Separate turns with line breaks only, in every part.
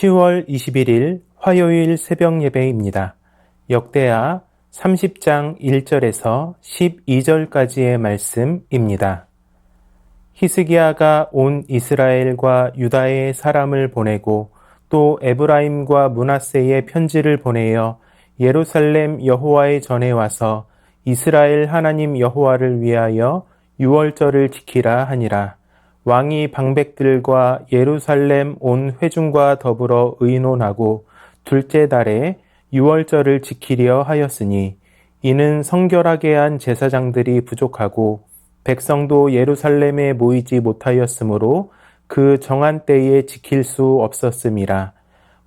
10월 21일 화요일 새벽 예배입니다. 역대하 30장 1절에서 12절까지의 말씀입니다. 히스기야가 온 이스라엘과 유다의 사람을 보내고 또 에브라임과 므낫세의 편지를 보내어 예루살렘 여호와의 전에 와서 이스라엘 하나님 여호와를 위하여 유월절을 지키라 하니라. 왕이 방백들과 예루살렘 온 회중과 더불어 의논하고 둘째 달에 유월절을 지키려 하였으니 이는 성결하게 한 제사장들이 부족하고 백성도 예루살렘에 모이지 못하였으므로 그 정한 때에 지킬 수 없었음이라.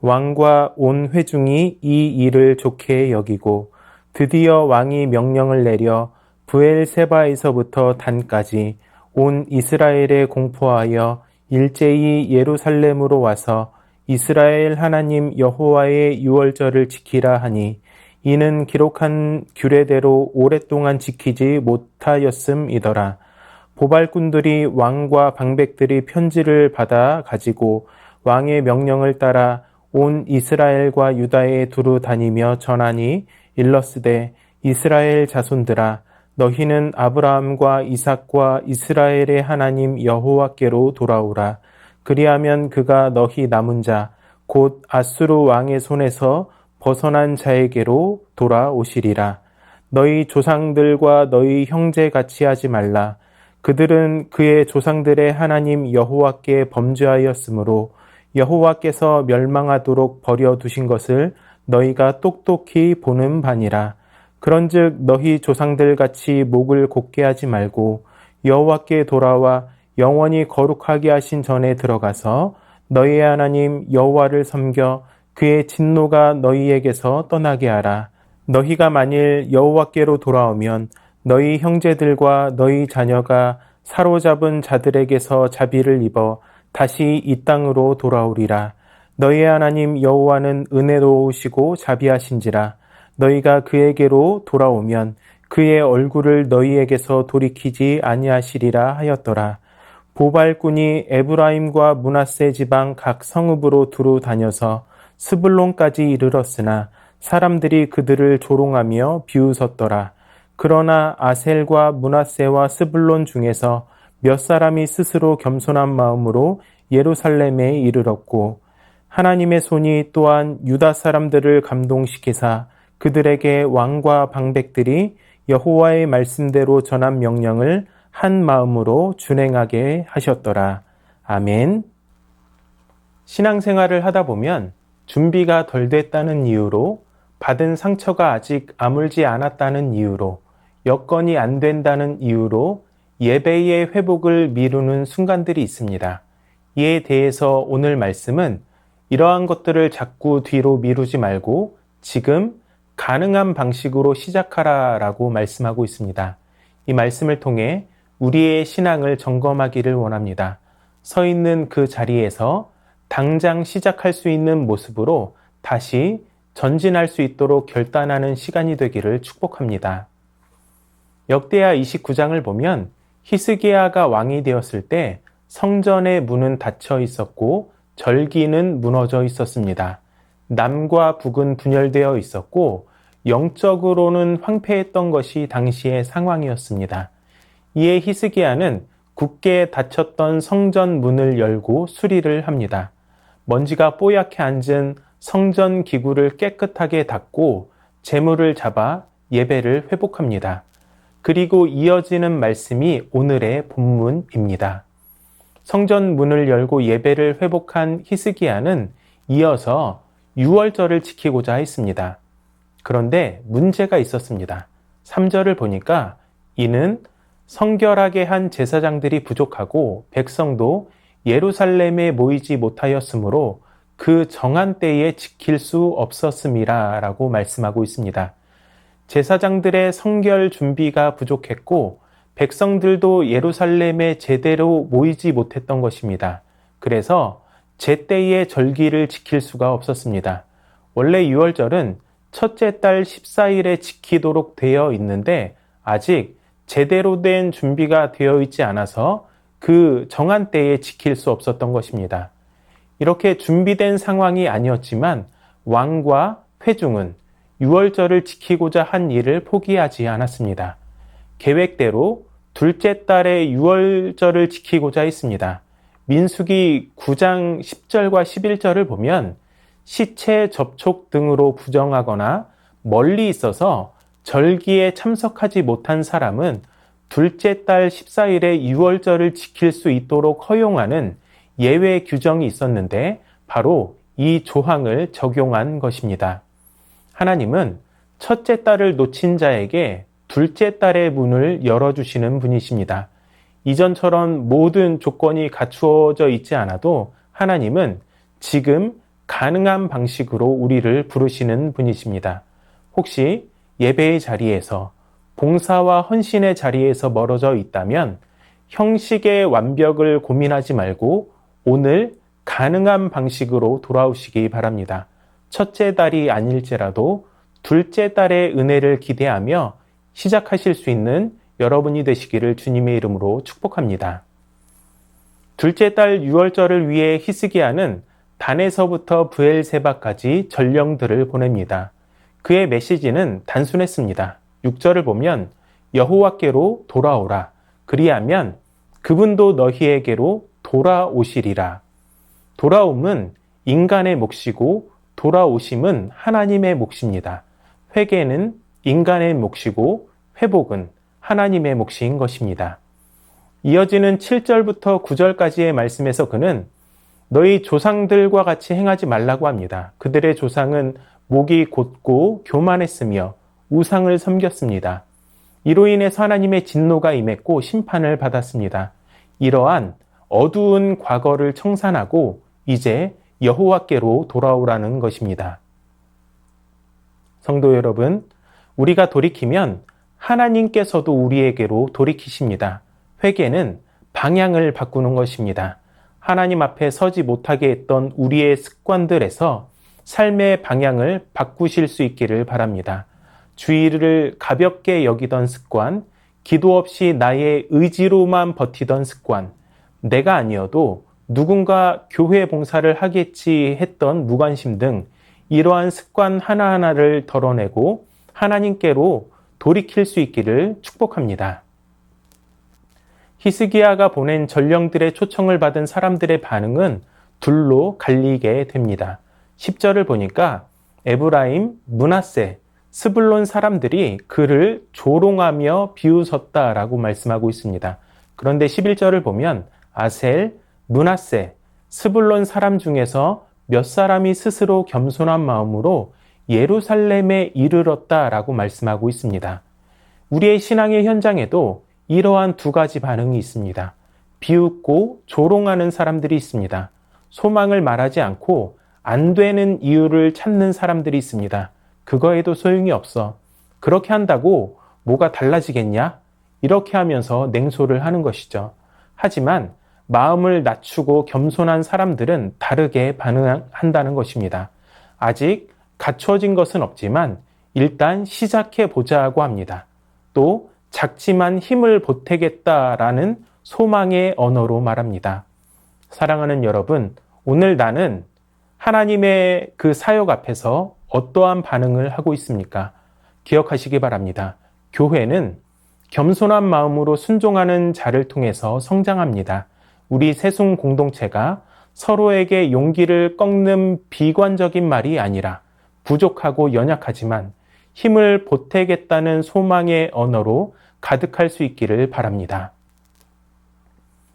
왕과 온 회중이 이 일을 좋게 여기고 드디어 왕이 명령을 내려 브엘세바에서부터 단까지 온 이스라엘에 공포하여 일제히 예루살렘으로 와서 이스라엘 하나님 여호와의 유월절을 지키라 하니 이는 기록한 규례대로 오랫동안 지키지 못하였음이더라. 보발꾼들이 왕과 방백들이 편지를 받아 가지고 왕의 명령을 따라 온 이스라엘과 유다에 두루 다니며 전하니 일러스되 이스라엘 자손들아 너희는 아브라함과 이삭과 이스라엘의 하나님 여호와께로 돌아오라. 그리하면 그가 너희 남은 자 곧 아수르 왕의 손에서 벗어난 자에게로 돌아오시리라. 너희 조상들과 너희 형제 같이 하지 말라. 그들은 그의 조상들의 하나님 여호와께 범죄하였으므로 여호와께서 멸망하도록 버려두신 것을 너희가 똑똑히 보는 바니라. 그런즉 너희 조상들같이 목을 곧게 하지 말고 여호와께 돌아와 영원히 거룩하게 하신 전에 들어가서 너희의 하나님 여호와를 섬겨 그의 진노가 너희에게서 떠나게 하라. 너희가 만일 여호와께로 돌아오면 너희 형제들과 너희 자녀가 사로잡은 자들에게서 자비를 입어 다시 이 땅으로 돌아오리라. 너희의 하나님 여호와는 은혜로우시고 자비하신지라. 너희가 그에게로 돌아오면 그의 얼굴을 너희에게서 돌이키지 아니하시리라 하였더라. 보발꾼이 에브라임과 므낫세 지방 각 성읍으로 두루 다녀서 스불론까지 이르렀으나 사람들이 그들을 조롱하며 비웃었더라. 그러나 아셀과 므낫세와 스불론 중에서 몇 사람이 스스로 겸손한 마음으로 예루살렘에 이르렀고 하나님의 손이 또한 유다 사람들을 감동시키사 그들에게 왕과 방백들이 여호와의 말씀대로 전한 명령을 한 마음으로 준행하게 하셨더라. 아멘. 신앙생활을 하다 보면 준비가 덜 됐다는 이유로, 받은 상처가 아직 아물지 않았다는 이유로, 여건이 안 된다는 이유로 예배의 회복을 미루는 순간들이 있습니다. 이에 대해서 오늘 말씀은 이러한 것들을 자꾸 뒤로 미루지 말고 지금 가능한 방식으로 시작하라라고 말씀하고 있습니다. 이 말씀을 통해 우리의 신앙을 점검하기를 원합니다. 서 있는 그 자리에서 당장 시작할 수 있는 모습으로 다시 전진할 수 있도록 결단하는 시간이 되기를 축복합니다. 역대하 29장을 보면 히스기야가 왕이 되었을 때 성전의 문은 닫혀 있었고 절기는 무너져 있었습니다. 남과 북은 분열되어 있었고 영적으로는 황폐했던 것이 당시의 상황이었습니다. 이에 히스기야는 굳게 닫혔던 성전 문을 열고 수리를 합니다. 먼지가 뽀얗게 앉은 성전 기구를 깨끗하게 닦고 제물을 잡아 예배를 회복합니다. 그리고 이어지는 말씀이 오늘의 본문입니다. 성전 문을 열고 예배를 회복한 히스기야는 이어서 유월절을 지키고자 했습니다. 그런데 문제가 있었습니다. 3절을 보니까 이는 성결하게 한 제사장들이 부족하고 백성도 예루살렘에 모이지 못하였으므로 그 정한 때에 지킬 수 없었음이라 라고 말씀하고 있습니다. 제사장들의 성결 준비가 부족했고 백성들도 예루살렘에 제대로 모이지 못했던 것입니다. 그래서 제때의 절기를 지킬 수가 없었습니다. 원래 유월절은 첫째 달 14일에 지키도록 되어 있는데 아직 제대로 된 준비가 되어 있지 않아서 그 정한 때에 지킬 수 없었던 것입니다. 이렇게 준비된 상황이 아니었지만 왕과 회중은 유월절을 지키고자 한 일을 포기하지 않았습니다. 계획대로 둘째 달에 유월절을 지키고자 했습니다. 민수기 9장 10절과 11절을 보면 시체 접촉 등으로 부정하거나 멀리 있어서 절기에 참석하지 못한 사람은 둘째 달 14일에 유월절을 지킬 수 있도록 허용하는 예외 규정이 있었는데 바로 이 조항을 적용한 것입니다. 하나님은 첫째 달을 놓친 자에게 둘째 달의 문을 열어주시는 분이십니다. 이전처럼 모든 조건이 갖추어져 있지 않아도 하나님은 지금 가능한 방식으로 우리를 부르시는 분이십니다. 혹시 예배의 자리에서 봉사와 헌신의 자리에서 멀어져 있다면 형식의 완벽을 고민하지 말고 오늘 가능한 방식으로 돌아오시기 바랍니다. 첫째 달이 아닐지라도 둘째 달의 은혜를 기대하며 시작하실 수 있는 여러분이 되시기를 주님의 이름으로 축복합니다. 둘째 달 유월절을 위해 히스기야는 단에서부터 브엘세바까지 전령들을 보냅니다. 그의 메시지는 단순했습니다. 6절을 보면 여호와께로 돌아오라. 그리하면 그분도 너희에게로 돌아오시리라. 돌아옴은 인간의 몫이고 돌아오심은 하나님의 몫입니다. 회개는 인간의 몫이고 회복은 하나님의 몫인 것입니다. 이어지는 7절부터 9절까지의 말씀에서 그는 너희 조상들과 같이 행하지 말라고 합니다. 그들의 조상은 목이 곧고 교만했으며 우상을 섬겼습니다. 이로 인해서 하나님의 진노가 임했고 심판을 받았습니다. 이러한 어두운 과거를 청산하고 이제 여호와께로 돌아오라는 것입니다. 성도 여러분, 우리가 돌이키면 하나님께서도 우리에게로 돌이키십니다. 회개는 방향을 바꾸는 것입니다. 하나님 앞에 서지 못하게 했던 우리의 습관들에서 삶의 방향을 바꾸실 수 있기를 바랍니다. 주의를 가볍게 여기던 습관, 기도 없이 나의 의지로만 버티던 습관, 내가 아니어도 누군가 교회 봉사를 하겠지 했던 무관심 등 이러한 습관 하나하나를 덜어내고 하나님께로 돌이킬 수 있기를 축복합니다. 히스기야가 보낸 전령들의 초청을 받은 사람들의 반응은 둘로 갈리게 됩니다. 10절을 보니까 에브라임, 므낫세, 스불론 사람들이 그를 조롱하며 비웃었다라고 말씀하고 있습니다. 그런데 11절을 보면 아셀, 므낫세, 스불론 사람 중에서 몇 사람이 스스로 겸손한 마음으로 예루살렘에 이르렀다라고 말씀하고 있습니다. 우리의 신앙의 현장에도 이러한 두 가지 반응이 있습니다. 비웃고 조롱하는 사람들이 있습니다. 소망을 말하지 않고 안 되는 이유를 찾는 사람들이 있습니다. 그거에도 소용이 없어. 그렇게 한다고 뭐가 달라지겠냐? 이렇게 하면서 냉소를 하는 것이죠. 하지만 마음을 낮추고 겸손한 사람들은 다르게 반응한다는 것입니다. 아직 갖춰진 것은 없지만 일단 시작해 보자고 합니다. 또 작지만 힘을 보태겠다라는 소망의 언어로 말합니다. 사랑하는 여러분, 오늘 나는 하나님의 그 사역 앞에서 어떠한 반응을 하고 있습니까? 기억하시기 바랍니다. 교회는 겸손한 마음으로 순종하는 자를 통해서 성장합니다. 우리 새순 공동체가 서로에게 용기를 꺾는 비관적인 말이 아니라 부족하고 연약하지만 힘을 보태겠다는 소망의 언어로 가득할 수 있기를 바랍니다.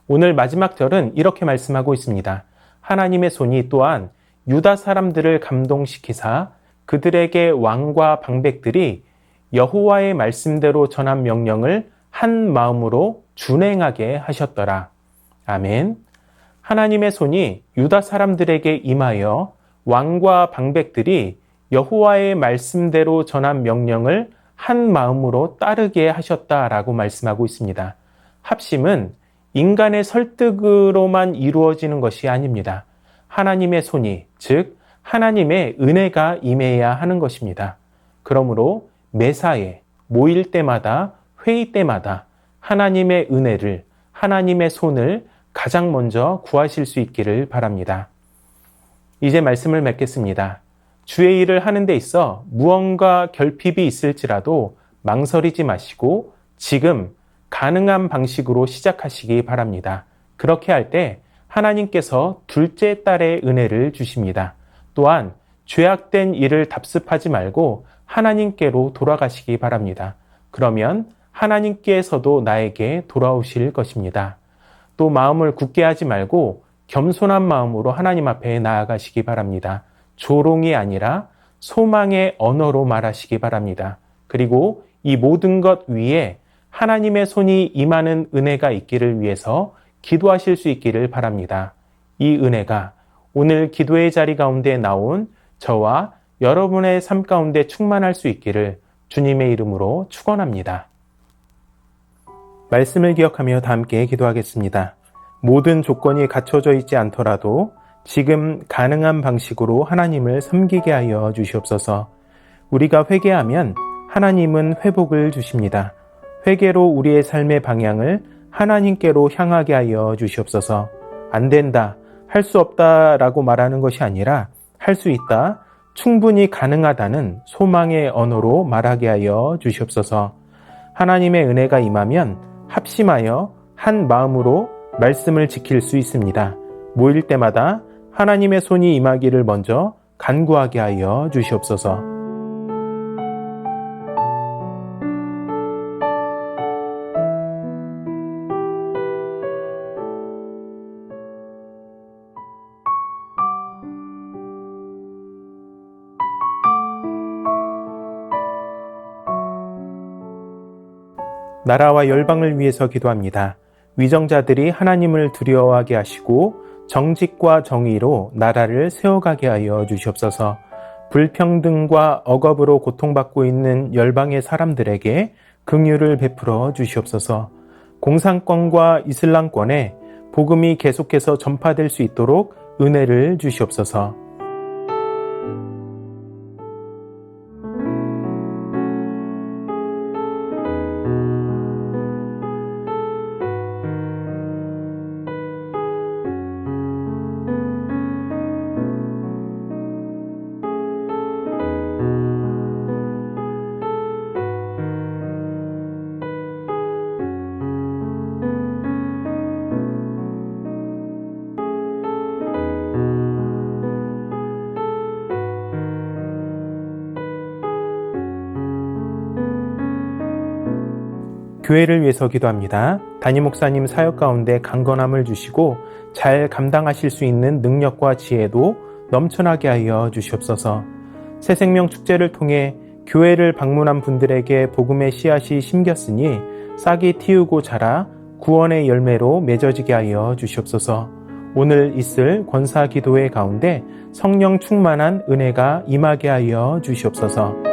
오늘 마지막 절은 이렇게 말씀하고 있습니다. 하나님의 손이 또한 유다 사람들을 감동시키사 그들에게 왕과 방백들이 여호와의 말씀대로 전한 명령을 한 마음으로 준행하게 하셨더라. 아멘. 하나님의 손이 유다 사람들에게 임하여 왕과 방백들이 여호와의 말씀대로 전한 명령을 한 마음으로 따르게 하셨다라고 말씀하고 있습니다. 합심은 인간의 설득으로만 이루어지는 것이 아닙니다. 하나님의 손이, 즉 하나님의 은혜가 임해야 하는 것입니다. 그러므로 매사에 모일 때마다 회의 때마다 하나님의 은혜를, 하나님의 손을 가장 먼저 구하실 수 있기를 바랍니다. 이제 말씀을 맺겠습니다. 주의 일을 하는 데 있어 무언가 결핍이 있을지라도 망설이지 마시고 지금 가능한 방식으로 시작하시기 바랍니다. 그렇게 할 때 하나님께서 둘째 딸의 은혜를 주십니다. 또한 죄악된 일을 답습하지 말고 하나님께로 돌아가시기 바랍니다. 그러면 하나님께서도 나에게 돌아오실 것입니다. 또 마음을 굳게 하지 말고 겸손한 마음으로 하나님 앞에 나아가시기 바랍니다. 조롱이 아니라 소망의 언어로 말하시기 바랍니다. 그리고 이 모든 것 위에 하나님의 손이 임하는 은혜가 있기를 위해서 기도하실 수 있기를 바랍니다. 이 은혜가 오늘 기도의 자리 가운데 나온 저와 여러분의 삶 가운데 충만할 수 있기를 주님의 이름으로 축원합니다. 말씀을 기억하며 다 함께 기도하겠습니다. 모든 조건이 갖춰져 있지 않더라도 지금 가능한 방식으로 하나님을 섬기게 하여 주시옵소서. 우리가 회개하면 하나님은 회복을 주십니다. 회개로 우리의 삶의 방향을 하나님께로 향하게 하여 주시옵소서. 안 된다, 할 수 없다라고 말하는 것이 아니라 할 수 있다, 충분히 가능하다는 소망의 언어로 말하게 하여 주시옵소서. 하나님의 은혜가 임하면 합심하여 한 마음으로 말씀을 지킬 수 있습니다. 모일 때마다 하나님의 손이 임하기를 먼저 간구하게 하여 주시옵소서. 나라와 열방을 위해서 기도합니다. 위정자들이 하나님을 두려워하게 하시고 정직과 정의로 나라를 세워가게 하여 주시옵소서. 불평등과 억압으로 고통받고 있는 열방의 사람들에게 긍휼을 베풀어 주시옵소서. 공산권과 이슬람권에 복음이 계속해서 전파될 수 있도록 은혜를 주시옵소서. 교회를 위해서 기도합니다. 담임 목사님 사역 가운데 강건함을 주시고 잘 감당하실 수 있는 능력과 지혜도 넘쳐나게 하여 주시옵소서. 새생명 축제를 통해 교회를 방문한 분들에게 복음의 씨앗이 심겼으니 싹이 틔우고 자라 구원의 열매로 맺어지게 하여 주시옵소서. 오늘 있을 권사 기도회 가운데 성령 충만한 은혜가 임하게 하여 주시옵소서.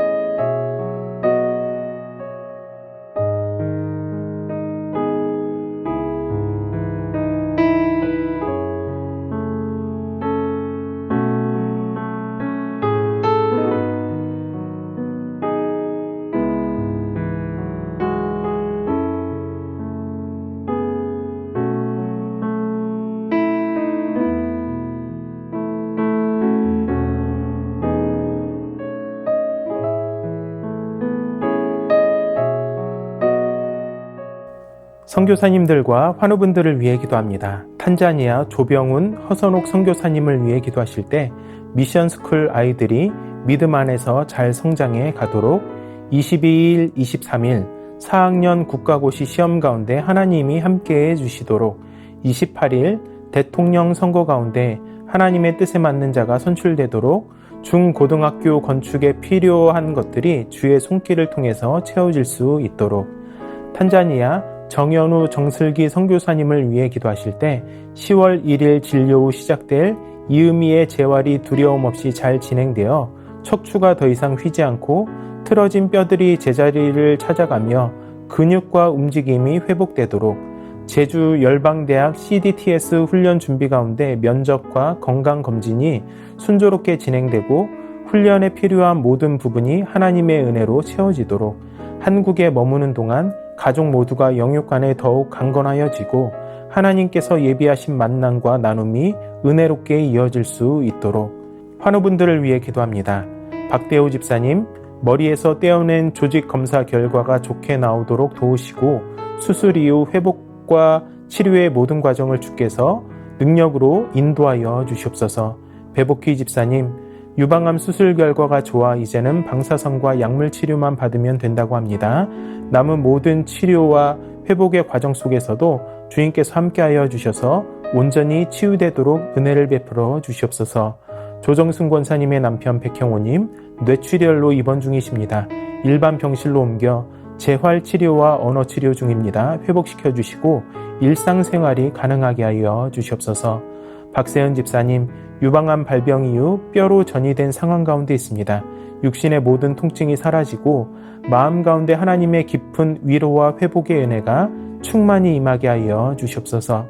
선교사님들과 환우분들을 위해 기도합니다. 탄자니아 조병훈, 허선옥 선교사님을 위해 기도하실 때 미션스쿨 아이들이 믿음 안에서 잘 성장해 가도록 22일, 23일 4학년 국가고시 시험 가운데 하나님이 함께해 주시도록 28일 대통령 선거 가운데 하나님의 뜻에 맞는 자가 선출되도록 중고등학교 건축에 필요한 것들이 주의 손길을 통해서 채워질 수 있도록 탄자니아 정연우 정슬기 선교사님을 위해 기도하실 때 10월 1일 진료 후 시작될 이음이의 재활이 두려움 없이 잘 진행되어 척추가 더 이상 휘지 않고 틀어진 뼈들이 제자리를 찾아가며 근육과 움직임이 회복되도록 제주 열방대학 CDTS 훈련 준비 가운데 면접과 건강검진이 순조롭게 진행되고 훈련에 필요한 모든 부분이 하나님의 은혜로 채워지도록 한국에 머무는 동안 가족 모두가 영육 간에 더욱 강건하여지고 하나님께서 예비하신 만남과 나눔이 은혜롭게 이어질 수 있도록 환우분들을 위해 기도합니다. 박대호 집사님, 머리에서 떼어낸 조직 검사 결과가 좋게 나오도록 도우시고 수술 이후 회복과 치료의 모든 과정을 주께서 능력으로 인도하여 주시옵소서. 배복희 집사님, 유방암 수술 결과가 좋아 이제는 방사선과 약물 치료만 받으면 된다고 합니다. 남은 모든 치료와 회복의 과정 속에서도 주님께서 함께하여 주셔서 온전히 치유되도록 은혜를 베풀어 주시옵소서. 조정순 권사님의 남편 백형호님, 뇌출혈로 입원 중이십니다. 일반 병실로 옮겨 재활 치료와 언어 치료 중입니다. 회복시켜 주시고 일상생활이 가능하게 하여 주시옵소서. 박세은 집사님, 유방암 발병 이후 뼈로 전이된 상황 가운데 있습니다. 육신의 모든 통증이 사라지고 마음 가운데 하나님의 깊은 위로와 회복의 은혜가 충만히 임하게 하여 주시옵소서.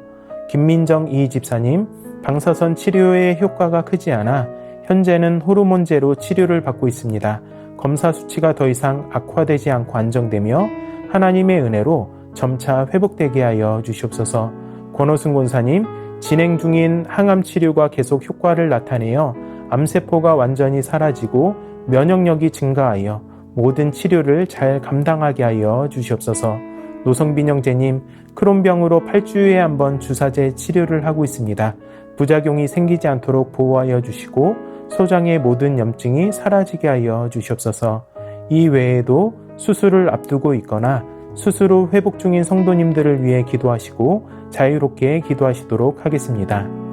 김민정 이 집사님, 방사선 치료의 효과가 크지 않아 현재는 호르몬제로 치료를 받고 있습니다. 검사 수치가 더 이상 악화되지 않고 안정되며 하나님의 은혜로 점차 회복되게 하여 주시옵소서. 권호승 권사님, 진행 중인 항암 치료가 계속 효과를 나타내어 암세포가 완전히 사라지고 면역력이 증가하여 모든 치료를 잘 감당하게 하여 주시옵소서. 노성빈 형제님, 크론병으로 8주에 한 번 주사제 치료를 하고 있습니다. 부작용이 생기지 않도록 보호하여 주시고 소장의 모든 염증이 사라지게 하여 주시옵소서. 이 외에도 수술을 앞두고 있거나 수술 후 회복 중인 성도님들을 위해 기도하시고 자유롭게 기도하시도록 하겠습니다.